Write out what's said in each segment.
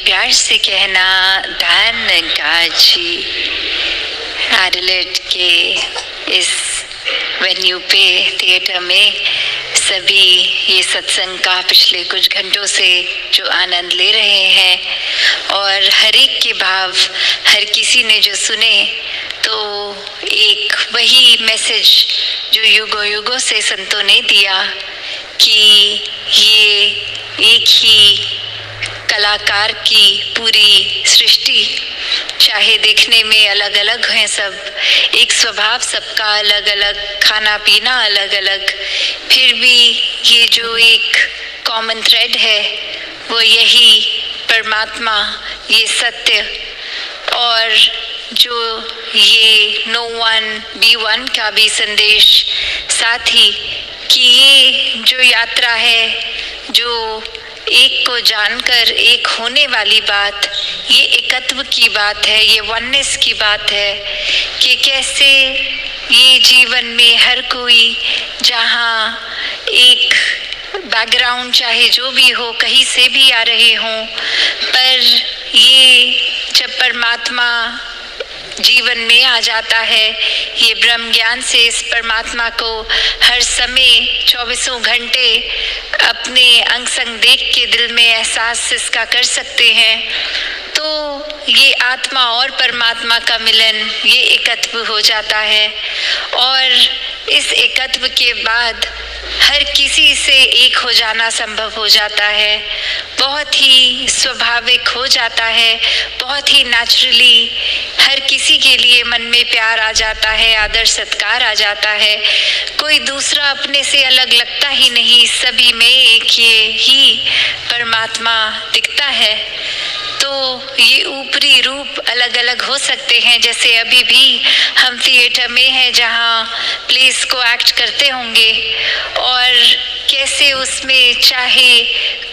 प्यार से कहना धन काजी। एडिलेड के इस वेन्यू पे थिएटर में सभी ये सत्संग का पिछले कुछ घंटों से जो आनंद ले रहे हैं और हर एक के भाव हर किसी ने जो सुने तो एक वही मैसेज जो युगों युगों से संतों ने दिया कि ये एक ही कलाकार की पूरी सृष्टि, चाहे देखने में अलग अलग हैं सब, एक स्वभाव सबका अलग अलग, खाना पीना अलग अलग, फिर भी ये जो एक कॉमन थ्रेड है वो यही परमात्मा, ये सत्य और जो ये नो वन बी वन का भी संदेश साथ ही कि ये जो यात्रा है, जो एक को जानकर एक होने वाली बात, ये एकत्व की बात है, ये वननेस की बात है कि कैसे ये जीवन में हर कोई जहाँ एक बैकग्राउंड चाहे जो भी हो, कहीं से भी आ रहे हों, पर ये जब परमात्मा जीवन में आ जाता है, ये ब्रह्म ज्ञान से इस परमात्मा को हर समय 24 घंटे अपने अंग संग देख के दिल में एहसास इसका कर सकते हैं, तो ये आत्मा और परमात्मा का मिलन, ये एकत्व हो जाता है। और इस एकत्व के बाद हर किसी से एक हो जाना संभव हो जाता है, बहुत ही स्वाभाविक हो जाता है, बहुत ही नेचुरली हर किसी के लिए मन में प्यार आ जाता है, आदर सत्कार आ जाता है, कोई दूसरा अपने से अलग लगता ही नहीं, सभी में एक ये ही परमात्मा दिखता है। तो ये ऊपरी रूप अलग अलग हो सकते हैं, जैसे अभी भी हम थिएटर में हैं जहाँ प्लेस को एक्ट करते होंगे और कैसे उसमें चाहे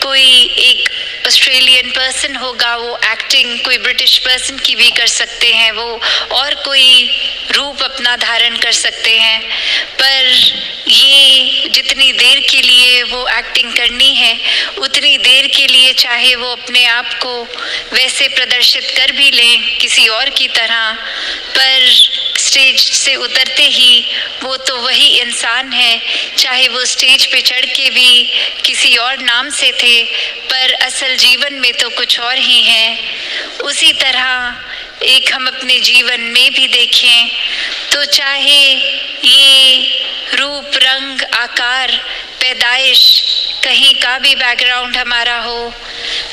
कोई एक ऑस्ट्रेलियन पर्सन होगा वो एक्टिंग कोई ब्रिटिश पर्सन की भी कर सकते हैं, वो और कोई रूप अपना धारण कर सकते हैं, पर ये जितनी देर के लिए वो एक्टिंग करनी है उतनी देर के लिए चाहे वो अपने आप को वैसे प्रदर्शित कर भी लें किसी और की तरह, पर स्टेज से उतरते ही वो तो वही इंसान है, चाहे वो स्टेज पे चढ़ के भी किसी और नाम से थे पर असल जीवन में तो कुछ और ही है। उसी तरह एक हम अपने जीवन में भी देखें तो चाहे ये रूप रंग आकार पैदाइश कहीं का भी बैकग्राउंड हमारा हो,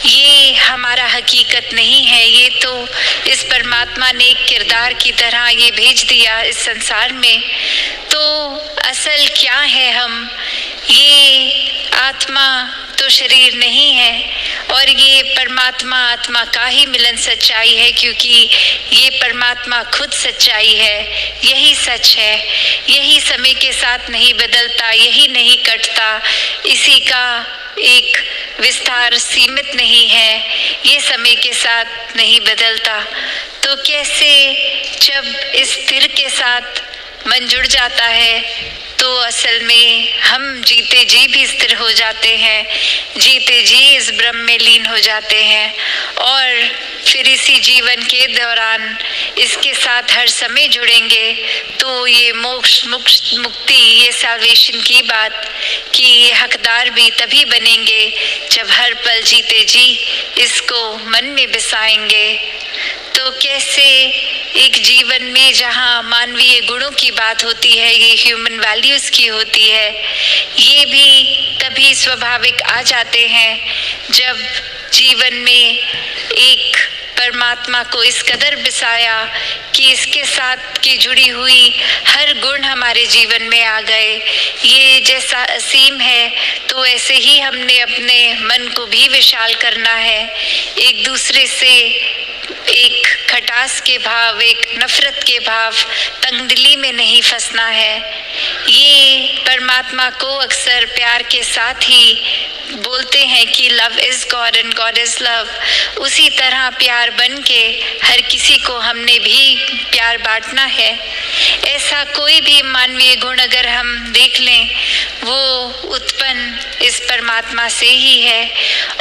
ये हमारा हकीकत नहीं है, ये तो इस परमात्मा ने एक किरदार की तरह ये भेज दिया इस संसार में। तो असल क्या है हम, ये आत्मा तो शरीर नहीं है और ये परमात्मा आत्मा का ही मिलन सच्चाई है, क्योंकि ये परमात्मा खुद सच्चाई है, यही सच है, यही समय के साथ नहीं बदलता, यही नहीं कटता, इसी का एक विस्तार सीमित नहीं है, ये समय के साथ नहीं बदलता। तो कैसे जब इस स्थिर के साथ मन जुड़ जाता है तो असल में हम जीते जी भी स्थिर हो जाते हैं, जीते जी इस ब्रह्म में लीन हो जाते हैं और फिर इसी जीवन के दौरान इसके साथ हर समय जुड़ेंगे तो ये मोक्ष मुक्ति, ये सैल्वेशन की बात कि ये हकदार भी तभी बनेंगे जब हर पल जीते जी इसको मन में बसाएंगे। तो कैसे एक जीवन में जहाँ मानवीय गुणों की बात होती है, ये ह्यूमन वैल्यूज की होती है, ये भी तभी स्वाभाविक आ जाते हैं जब जीवन में एक परमात्मा को इस कदर बसाया कि इसके साथ की जुड़ी हुई हर गुण हमारे जीवन में आ गए। ये जैसा असीम है तो ऐसे ही हमने अपने मन को भी विशाल करना है, एक दूसरे से एक खटास के भाव, एक नफरत के भाव, तंगदिली में नहीं फंसना है। ये परमात्मा को अक्सर प्यार के साथ ही बोलते हैं कि love is God and God is love. उसी तरह प्यार बन के हर किसी को हमने भी प्यार बांटना है। ऐसा कोई भी मानवीय गुण अगर हम देख लें, वो उत्पन्न इस परमात्मा से ही है।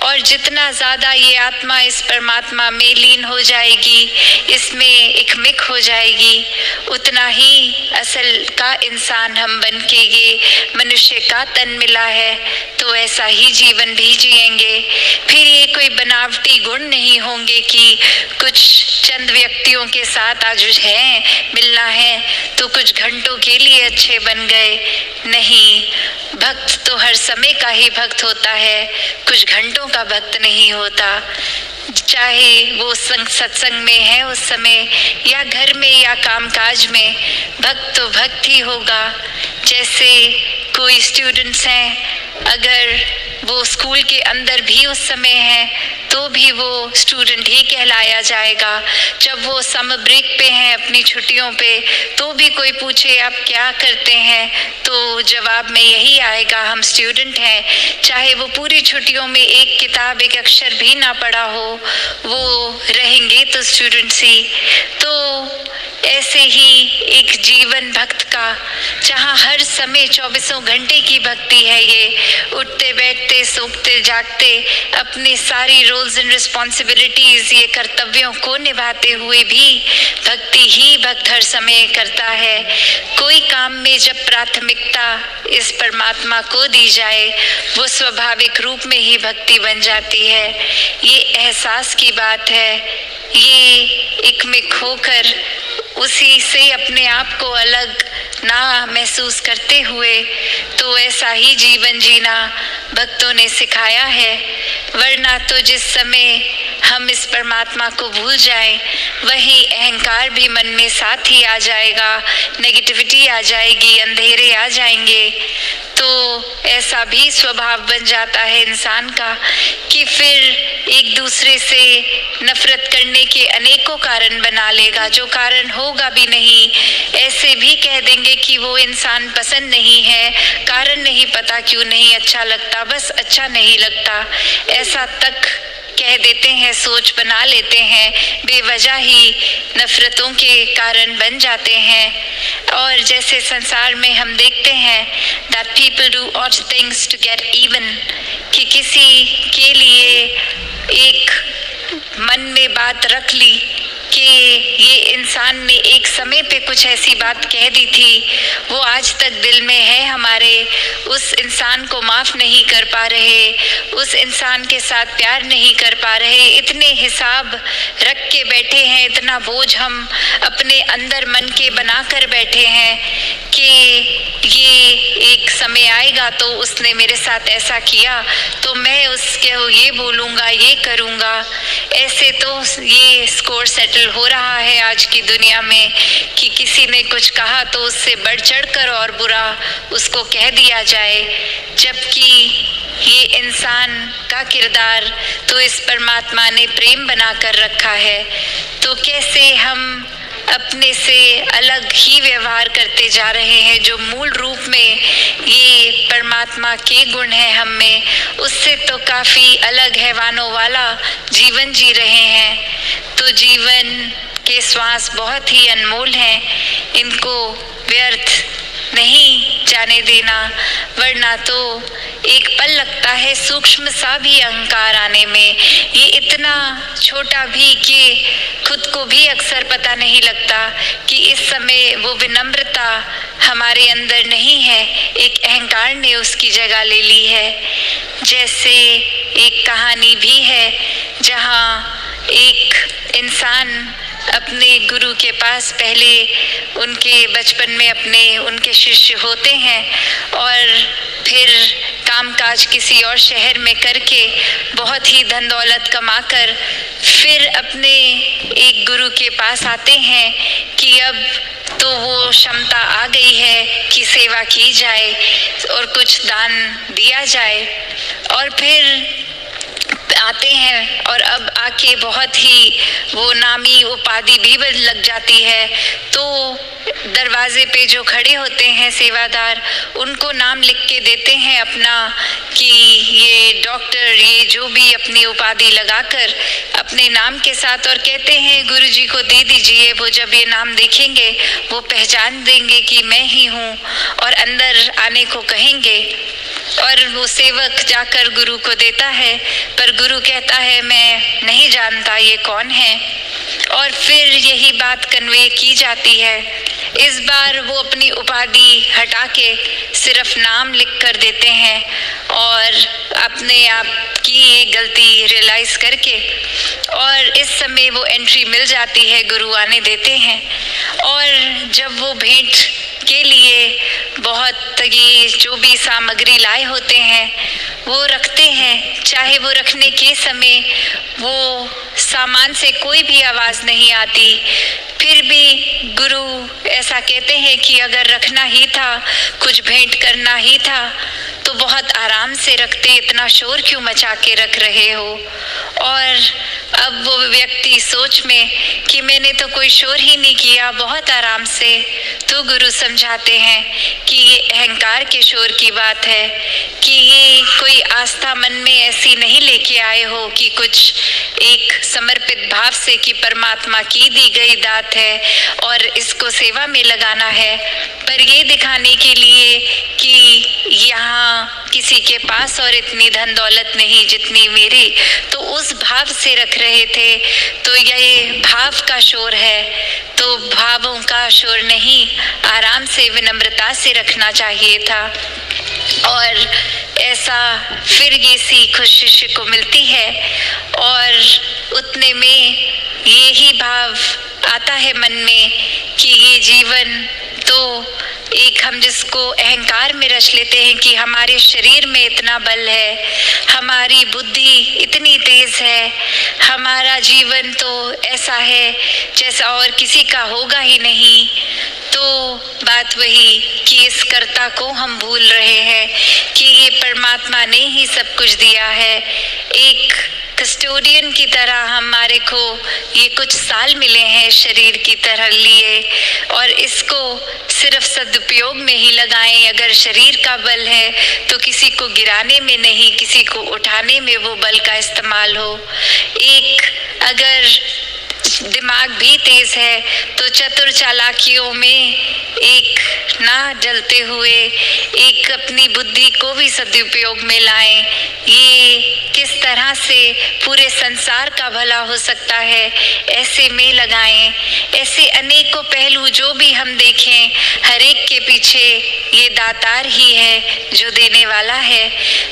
और जितना ज़्यादा ये आत्मा इस परमात्मा में लीन हो जाएगी, इसमें एकमिक हो जाएगी, उतना ही असल का इंसान हम बन के ये मनुष्य का तन मिला है, तो ऐसा ही जीवन भी जिएंगे। फिर ये कोई बनावटी गुण नहीं होंगे कि कुछ चंद व्यक्तियों के साथ आज है मिलना है तो कुछ घंटों के लिए अच्छे बन गए। नहीं, भक्त तो हर समय का ही भक्त होता है, कुछ घंटों का भक्त नहीं होता। चाहे वो सत्संग में है उस समय, या घर में, या कामकाज में, भक्त तो भक्त ही होगा। जैसे कोई स्टूडेंट्स हैं, अगर वो स्कूल के अंदर भी उस समय है तो भी वो स्टूडेंट ही कहलाया जाएगा। जब वो समर ब्रेक पे हैं, अपनी छुट्टियों पे, तो भी कोई पूछे आप क्या करते हैं, तो जवाब में यही आएगा, हम स्टूडेंट हैं। चाहे वो पूरी छुट्टियों में एक किताब, एक अक्षर भी ना पढ़ा हो, वो रहेंगे तो स्टूडेंट्स ही। तो ऐसे ही एक जीवन भक्त का, जहाँ हर समय 24 घंटे की भक्ति है, ये उठते बैठते सोते जागते अपनी सारी रोल्स एंड रिस्पॉन्सिबिलिटीज, ये कर्तव्यों को निभाते हुए भी भक्ति ही भक्त हर समय करता है। कोई काम में जब प्राथमिकता इस परमात्मा को दी जाए, वो स्वाभाविक रूप में ही भक्ति बन जाती है। ये एहसास की बात है। ये एकमिक होकर उसी से अपने आप को अलग ना महसूस करते हुए, तो ऐसा ही जीवन जीना भक्तों ने सिखाया है। वरना तो जिस समय हम इस परमात्मा को भूल जाएं, वही अहंकार भी मन में साथ ही आ जाएगा, नेगेटिविटी आ जाएगी, अंधेरे आ जाएंगे। तो ऐसा भी स्वभाव बन जाता है इंसान का कि फिर एक दूसरे से नफरत करने के अनेकों कारण बना लेगा, जो कारण होगा भी नहीं। ऐसे भी कह देंगे कि वो इंसान पसंद नहीं है, कारण नहीं पता क्यों नहीं अच्छा लगता, बस अच्छा नहीं लगता, ऐसा तक कह देते हैं, सोच बना लेते हैं, बेवजह ही नफरतों के कारण बन जाते हैं। और जैसे संसार में हम देखते हैं that people do odd things to get even, कि किसी के लिए एक मन में बात रख ली कि ये इंसान ने एक समय पे कुछ ऐसी बात कह दी थी, वो आज तक दिल में है हमारे, उस इंसान को माफ़ नहीं कर पा रहे, उस इंसान के साथ प्यार नहीं कर पा रहे, इतने हिसाब रख के बैठे हैं, इतना बोझ हम अपने अंदर मन के बना कर बैठे हैं कि ये एक समय आएगा तो उसने मेरे साथ ऐसा किया तो मैं उसके ये बोलूँगा, ये करूँगा। ऐसे तो ये स्कोर सेटल हो रहा है आज की दुनिया में कि किसी ने कुछ कहा तो उससे बढ़ चढ़ कर और बुरा उसको कह दिया जाए, जबकि ये इंसान का किरदार तो इस परमात्मा ने प्रेम बना कर रखा है। तो कैसे हम अपने से अलग ही व्यवहार करते जा रहे हैं, जो मूल रूप में ये परमात्मा के गुण हैं हम में, उससे तो काफ़ी अलग हैवानों वाला जीवन जी रहे हैं। तो जीवन के श्वास बहुत ही अनमोल हैं, इनको व्यर्थ नहीं जाने देना, वरना तो एक पल लगता है सूक्ष्म सा भी अहंकार आने में। ये इतना छोटा भी कि खुद को भी अक्सर पता नहीं लगता कि इस समय वो विनम्रता हमारे अंदर नहीं है, एक अहंकार ने उसकी जगह ले ली है। जैसे एक कहानी भी है जहाँ एक इंसान अपने गुरु के पास, पहले उनके बचपन में अपने उनके शिष्य होते हैं और फिर कामकाज किसी और शहर में करके बहुत ही धन दौलत कमाकर फिर अपने एक गुरु के पास आते हैं कि अब तो वो क्षमता आ गई है कि सेवा की जाए और कुछ दान दिया जाए। और फिर आते हैं और अब आके बहुत ही वो नामी उपाधि भी लग जाती है। तो दरवाजे पे जो खड़े होते हैं सेवादार, उनको नाम लिख के देते हैं अपना कि ये डॉक्टर, ये जो भी अपनी उपाधि लगाकर अपने नाम के साथ, और कहते हैं गुरुजी को दे दीजिए। वो जब ये नाम देखेंगे वो पहचान देंगे कि मैं ही हूँ और अंदर आने को कहेंगे। और वो सेवक जाकर गुरु को देता है, पर गुरु कहता है मैं नहीं जानता ये कौन है। और फिर यही बात कन्वे की जाती है। इस बार वो अपनी उपाधि हटा के सिर्फ नाम लिख कर देते हैं और अपने आप की ये गलती रियलाइज करके, और इस समय वो एंट्री मिल जाती है, गुरु आने देते हैं। और जब वो भेंट के लिए बहुत ये जो भी सामग्री लाए होते हैं वो रखते हैं, चाहे वो रखने के समय वो सामान से कोई भी आवाज़ नहीं आती, फिर भी गुरु ऐसा कहते हैं कि अगर रखना ही था, कुछ भेंट करना ही था, तो बहुत आराम से रखते, इतना शोर क्यों मचा के रख रहे हो। और अब वो व्यक्ति सोच में कि मैंने तो कोई शोर ही नहीं किया, बहुत आराम से। तो गुरु समझाते हैं कि ये अहंकार के शोर की बात है, कि ये कोई आस्था मन में ऐसी नहीं लेके आए हो कि कुछ एक समर्पित भाव से कि परमात्मा की दी गई दात है और इसको सेवा में लगाना है, पर ये दिखाने के लिए कि यहाँ किसी के पास और इतनी धन दौलत नहीं जितनी मेरी, तो उस भाव से रख रहे थे। तो ये भाव का शोर है, तो भावों का शोर नहीं, आराम से विनम्रता से रखना चाहिए था। और ऐसा फिर ये सीख उस शिष्य को मिलती है और उतने में ये ही भाव आता है मन में कि ये जीवन तो एक, हम जिसको अहंकार में रच लेते हैं कि हमारे शरीर में इतना बल है, हमारी बुद्धि इतनी तेज है, हमारा जीवन तो ऐसा है जैसा और किसी का होगा ही नहीं। तो बात वही कि इस कर्ता को हम भूल रहे हैं कि ये परमात्मा ने ही सब कुछ दिया है। एक कस्टोडियन की तरह हमारे को ये कुछ साल मिले हैं शरीर की तरह लिए, और इसको सिर्फ सदुपयोग में ही लगाएं। अगर शरीर का बल है तो किसी को गिराने में नहीं, किसी को उठाने में वो बल का इस्तेमाल हो। एक अगर दिमाग भी तेज है तो चतुर चालाकियों में एक ना जलते हुए एक अपनी बुद्धि को भी सदुपयोग में लाएं। ये किस तरह से पूरे संसार का भला हो सकता है, ऐसे में लगाएं। ऐसे अनेकों पहलू जो भी हम देखें, हर एक के पीछे ये दातार ही है जो देने वाला है।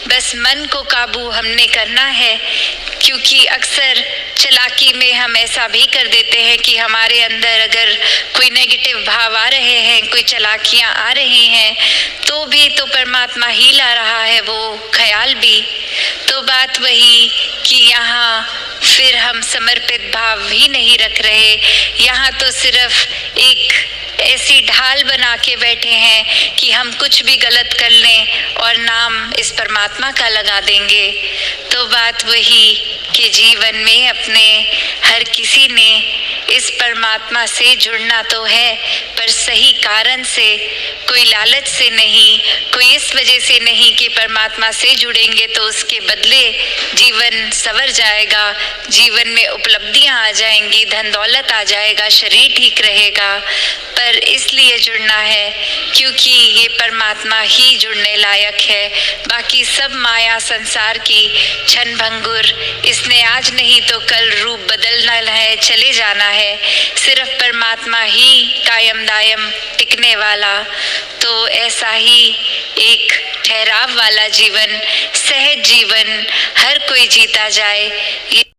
बस मन को काबू हमने करना है, क्योंकि अक्सर चालाकी में हम ऐसा भी कर देते हैं कि हमारे अंदर अगर कोई नेगेटिव भाव आ रहे हैं, कोई चालाकियां आ रही हैं, तो भी तो परमात्मा ही ला रहा है वो ख्याल भी। तो बात वही कि यहाँ फिर हम समर्पित भाव ही नहीं रख रहे, यहाँ तो सिर्फ एक ऐसी ढाल बना के बैठे हैं कि हम कुछ भी गलत कर लें और नाम इस परमात्मा का लगा देंगे। तो बात वही कि जीवन में अपने हर किसी ने इस परमात्मा से जुड़ना तो है, पर सही कारण से, कोई लालच से नहीं, कोई इस वजह से नहीं कि परमात्मा से जुड़ेंगे तो उसके बदले जीवन संवर जाएगा, जीवन में उपलब्धियां आ जाएंगी, धन दौलत आ जाएगा, शरीर ठीक रहेगा। पर इसलिए जुड़ना है क्योंकि ये परमात्मा ही जुड़ने लायक है। बाकी सब माया संसार की क्षण भंगुर, इसने आज नहीं तो कल रूप बदलना है, चले जाना है। सिर्फ परमात्मा ही कायम दायम टिकने वाला। तो ऐसा ही एक ठहराव वाला जीवन, सहज जीवन हर कोई जीता जाए।